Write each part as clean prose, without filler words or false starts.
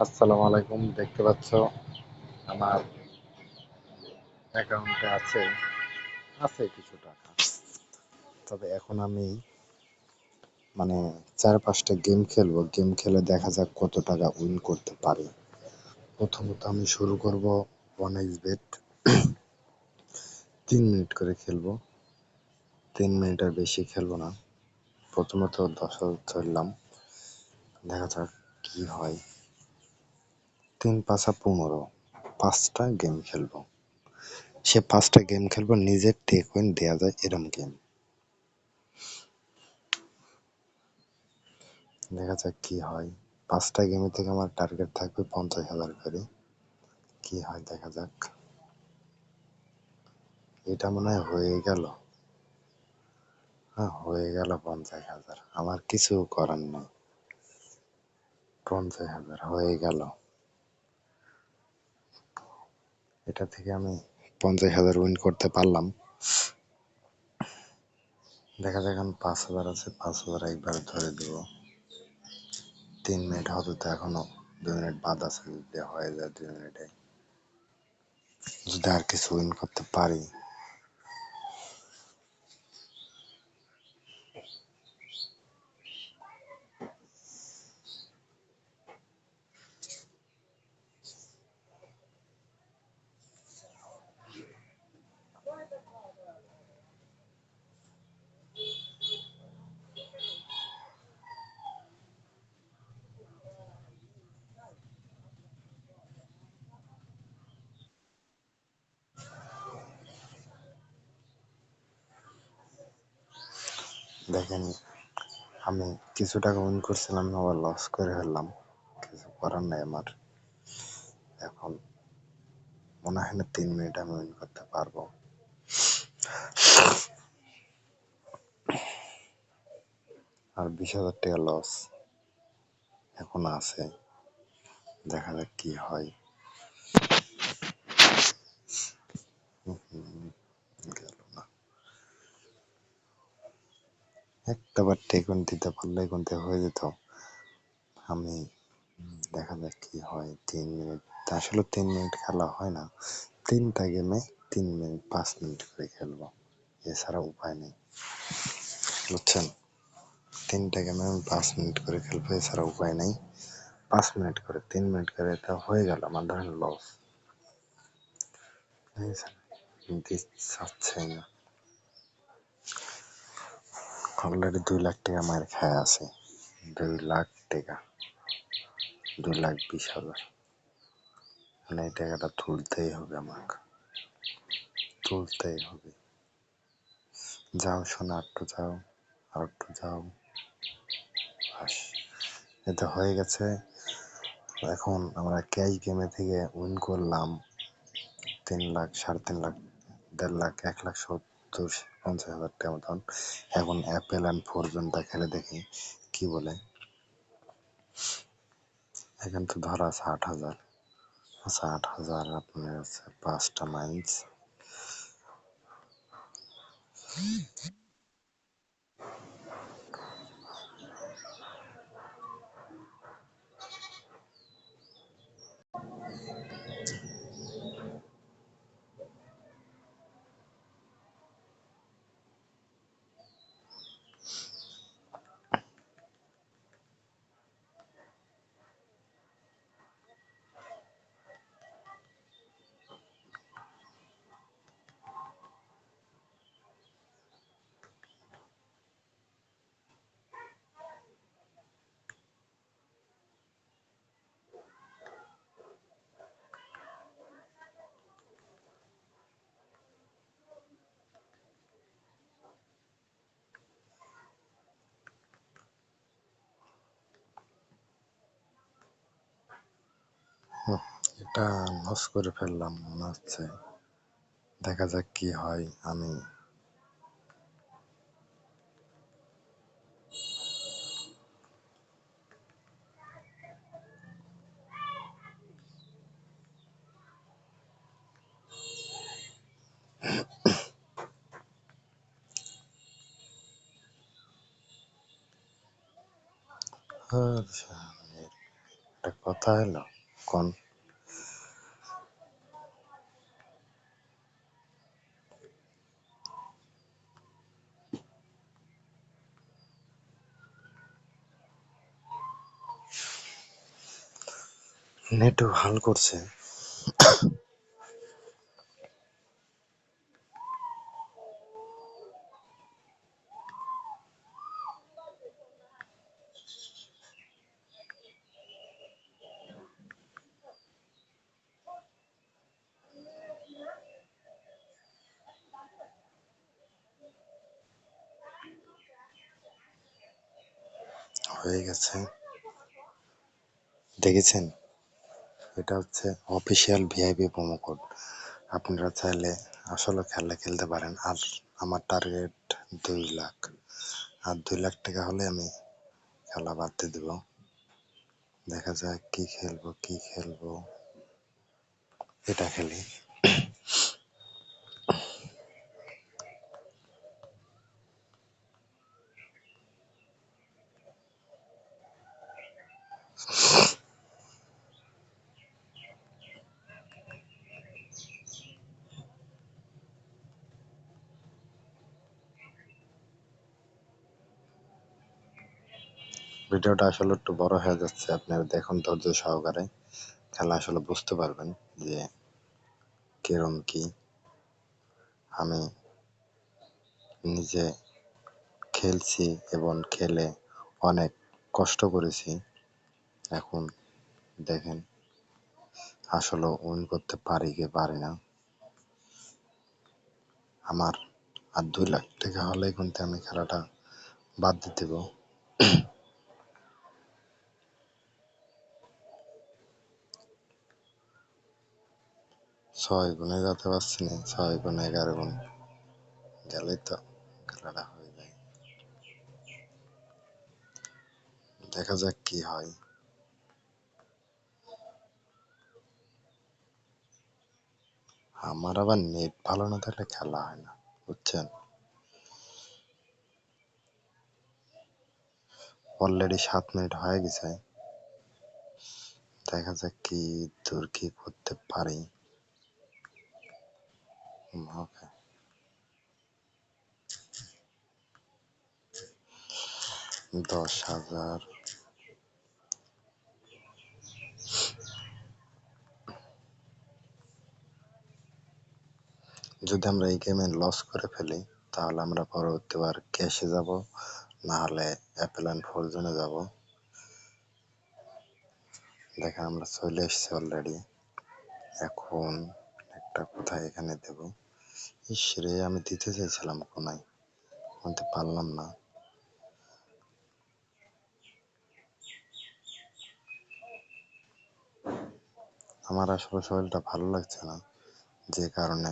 আসসালামু আলাইকুম। দেখতে পাচ্ছ আমার অ্যাকাউন্টে আছে কিছু টাকা। তবে এখন আমি মানে 4-5টা গেম খেলবো। গেম খেলে দেখা যাক কত টাকা উইন করতে পারি। প্রথমত আমি শুরু করব 1xbet। 3 মিনিট করে খেলবো। 3 মিনিটের বেশি খেলবো না। প্রথমত 10,000 ধরলাম, দেখা যাক কি হয়। 3-5-15 5টা গেম খেলবো। সে 5টা গেম খেলবো নিজের টেক উইন দেওয়া যায় এরম গেম। দেখা যাক কি হয়। 5টা গেমে থেকে আমার টার্গেট থাকবে 50,000 করে। কি হয় দেখা যাক। এটা মনে হয় হয়ে গেল। হ্যাঁ, হয়ে গেল 50,000। আমার কিছু করার নেই। 50,000 হয়ে গেল। এটা থেকে আমি 50,000 উইন করতে পারলাম। দেখা যাক এখন 5,000 আছে, 5,000 একবার ধরে দেব। 3 মিনিট হতে তো এখনো 2 মিনিট বাদ আছে। যদি হয়ে যায় 2 মিনিটে, যদি আর কিছু উইন করতে পারি। দেখেন, আমি কিছু টাকা উইন করছিলাম, আবার লস করে ফেললাম। কিছু করার নাই আমার। এখন মনে হয় না 3 মিনিট আমি উইন করতে পারবো। আর 20,000 টাকা লস এখন আছে। দেখা যাক কি হয়। গেল না। একটাবার টেকুন দিতে পারলে কিন্তু হয়ে যেত। আমি দেখা যাক কি হয়। 3 মিনিট, আসলে 3 মিনিট খেলা হয় না। 3টা গেমে 3 মিনিট 5 মিনিট করে খেলবো, এছাড়া উপায় নেই, বুঝছেন। 3টা গেমে আমি 5 মিনিট করে খেলবো, এছাড়া উপায় নেই। 5 মিনিট করে 3 মিনিট করে এটা হয়ে গেল আমার ধরেন লস। চাচ্ছেই না। অলরেডি 2 লাখ টাকা মার খায় আছে। 2 লাখ টাকা, 2,20,000। মানে এই টাকাটা তুলতেই হবে আমাকে, তুলতেই হবে। যাও শোনা, একটু যাও, আর একটু যাও। বাস, এটা হয়ে গেছে। এখন আমরা ক্যাশ গেমে থেকে উইন করলাম 3 লাখ, 3.5 লাখ, 1.5 লাখ, 1,70,50,000 টাকা মতন। এখন অ্যাপেল অ্যান্ড ফরজনটা খেলে দেখি কি বলে। এখান তো ধরা আছে 8,000। আচ্ছা, 8,000 আপনার আছে 5টা মাইন্স। এটা লস করে ফেললাম মনে হচ্ছে। দেখা যাক কি হয়। আমি একটা কথা হলো কোন নেটও হাল করছে। হয়ে গেছে, দেখেছেন? এটা হচ্ছে অফিসিয়াল ভিআইপি প্রোমো কোড। আপনারা চাইলে আসলে খেলা খেলতে পারেন। আর আমার টার্গেট 2 লাখ, আর 2 লাখ টাকা হলে আমি খেলা বাদ দিয়ে দেবো। দেখা যাক কি খেলবো, এটা খেলি। ভিডিওটা আসলে একটু বড় হয়ে যাচ্ছে, আপনারা দেখুন ধৈর্য সহকারে, খেলা আসলে বুঝতে পারবেন যে কিরম কি। আমি নিজে খেলছি এবং খেলে অনেক কষ্ট করেছি। এখন দেখেন আসলে উইন করতে পারি কি পারি না। আমার আর 2 লাখ টাকা হলে কিন্তু আমি খেলাটা বাদ দিয়ে দেব। 6 গুণে যেতে পারছি না, 6 গুণ 11 গুণ গেলেই তো খেলাটা হয়ে যায়। দেখা যাক কি হয়। আমার আবার নেট ভালো না থাকলে খেলা হয় না, বুঝছেন? অলরেডি 7 মিনিট হয়ে গেছে। দেখা যাক কি দূর কি করতে পারি। ওকে, 10,000। যদি আমরা এই গেমে লস করে ফেলি তাহলে আমরা পরবর্তীবার ক্যাশে যাব, না হলে অ্যাপেল অ্যান্ড ফরজনে যাব। দেখেন আমরা চলে এসেছি অলরেডি। এখন একটা কোথায় এখানে দেব। ইসরে আমি দিতে চাইছিলাম কোনায়, কিন্তু পারলাম না। আমার আসলে শরীরটা ভালো লাগছে না, যে কারণে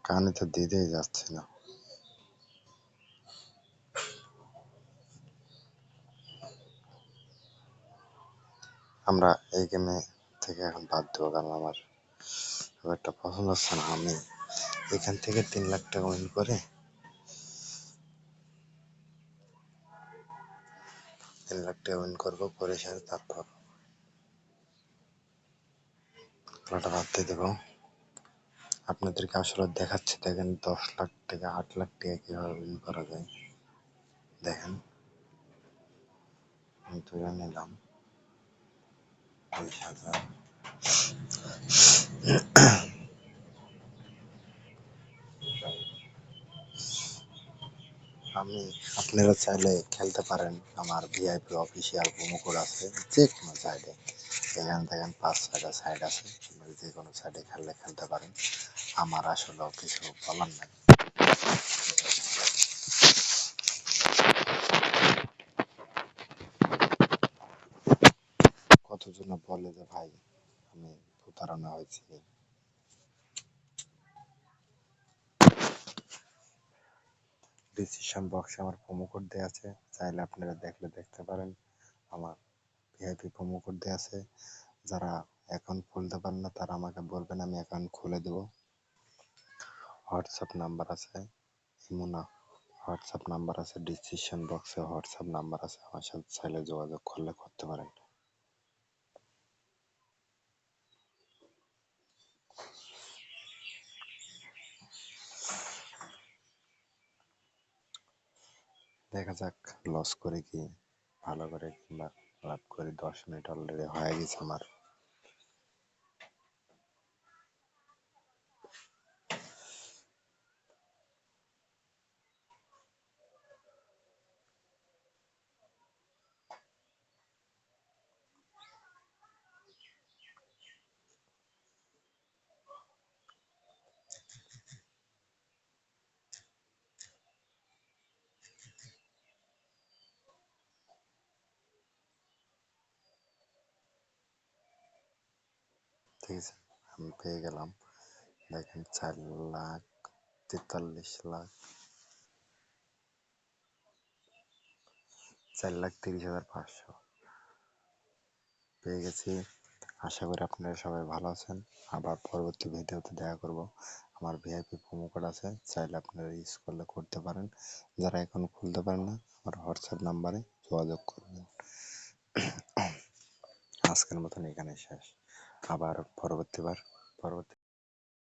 কানে তো দিতেই যাচ্ছে না। আমরা এই গেমে থেকে এখন বাদ দেবো, কারণ আমার খুব একটা পছন্দ হচ্ছে না। আমি এখান থেকে 3 লাখ টাকা উইন করে 3 লাখ টাকা উইন করবো, করে সাথে তারপর খেলাটা বাদ দিয়ে দেবো। আপনাদেরকে আসলে দেখাচ্ছি, দেখেন 10 লাখ টাকা 8 লাখ টাকা কিভাবে উইন করা যায়। দেখেন আমি তুলে নিলাম 20,000। আমি আপনারা চাইলে খেলতে পারেন, আমার ভিআইপি অফিসিয়াল প্রোমো কোড আছে যে কোনো সাইডে। এখানে দেখেন 5-6টা সাইড আছে, যে কোনো সাইডে খেললে খেলতে পারেন। আমার আসলে কিছু বলার নাই। কতজন বলে যে ভাই আমি প্রতারণা হয়েছি। ডিসক্রিপশন বক্সে আমার প্রোমো কোড দেওয়া আছে, চাইলে আপনারা দেখলে দেখতে পারেন। আমার ভিআইপি প্রোমো কোড দেওয়া আছে। যারা অ্যাকাউন্ট খুলতে পারেন না তারা আমাকে বলবেন, আমি অ্যাকাউন্ট খুলে দেবো। হোয়াটসঅ্যাপ নাম্বার আছে, ইমো না, হোয়াটসঅ্যাপ নাম্বার আছে, ডিসক্রিপশন বক্সে হোয়াটসঅ্যাপ নাম্বার আছে, আমার সাথে চাইলে যোগাযোগ করলে করতে পারেন। দেখা যাক লস করে কি ভালো করে, কিংবা লাভ করে। 10 মিনিট অলরেডি হয়ে গেছে আমার। ঠিক আছে, আমি পেয়ে গেলাম। দেখেন 4,43,00,000, 4,30,500 পেয়ে গেছি। আশা করি আপনারা সবাই ভালো আছেন। আবার পরবর্তী ভিডিওতে দেখা করব। আমার ভিআইপি প্রোমো কোড আছে, চাইলে আপনারা ইউজ করলে করতে পারেন। যারা এখন খুলতে পারেন না, আমার হোয়াটসঅ্যাপ নাম্বারে যোগাযোগ করবেন। আজকের মতন এখানে শেষ। আবার পরবর্তী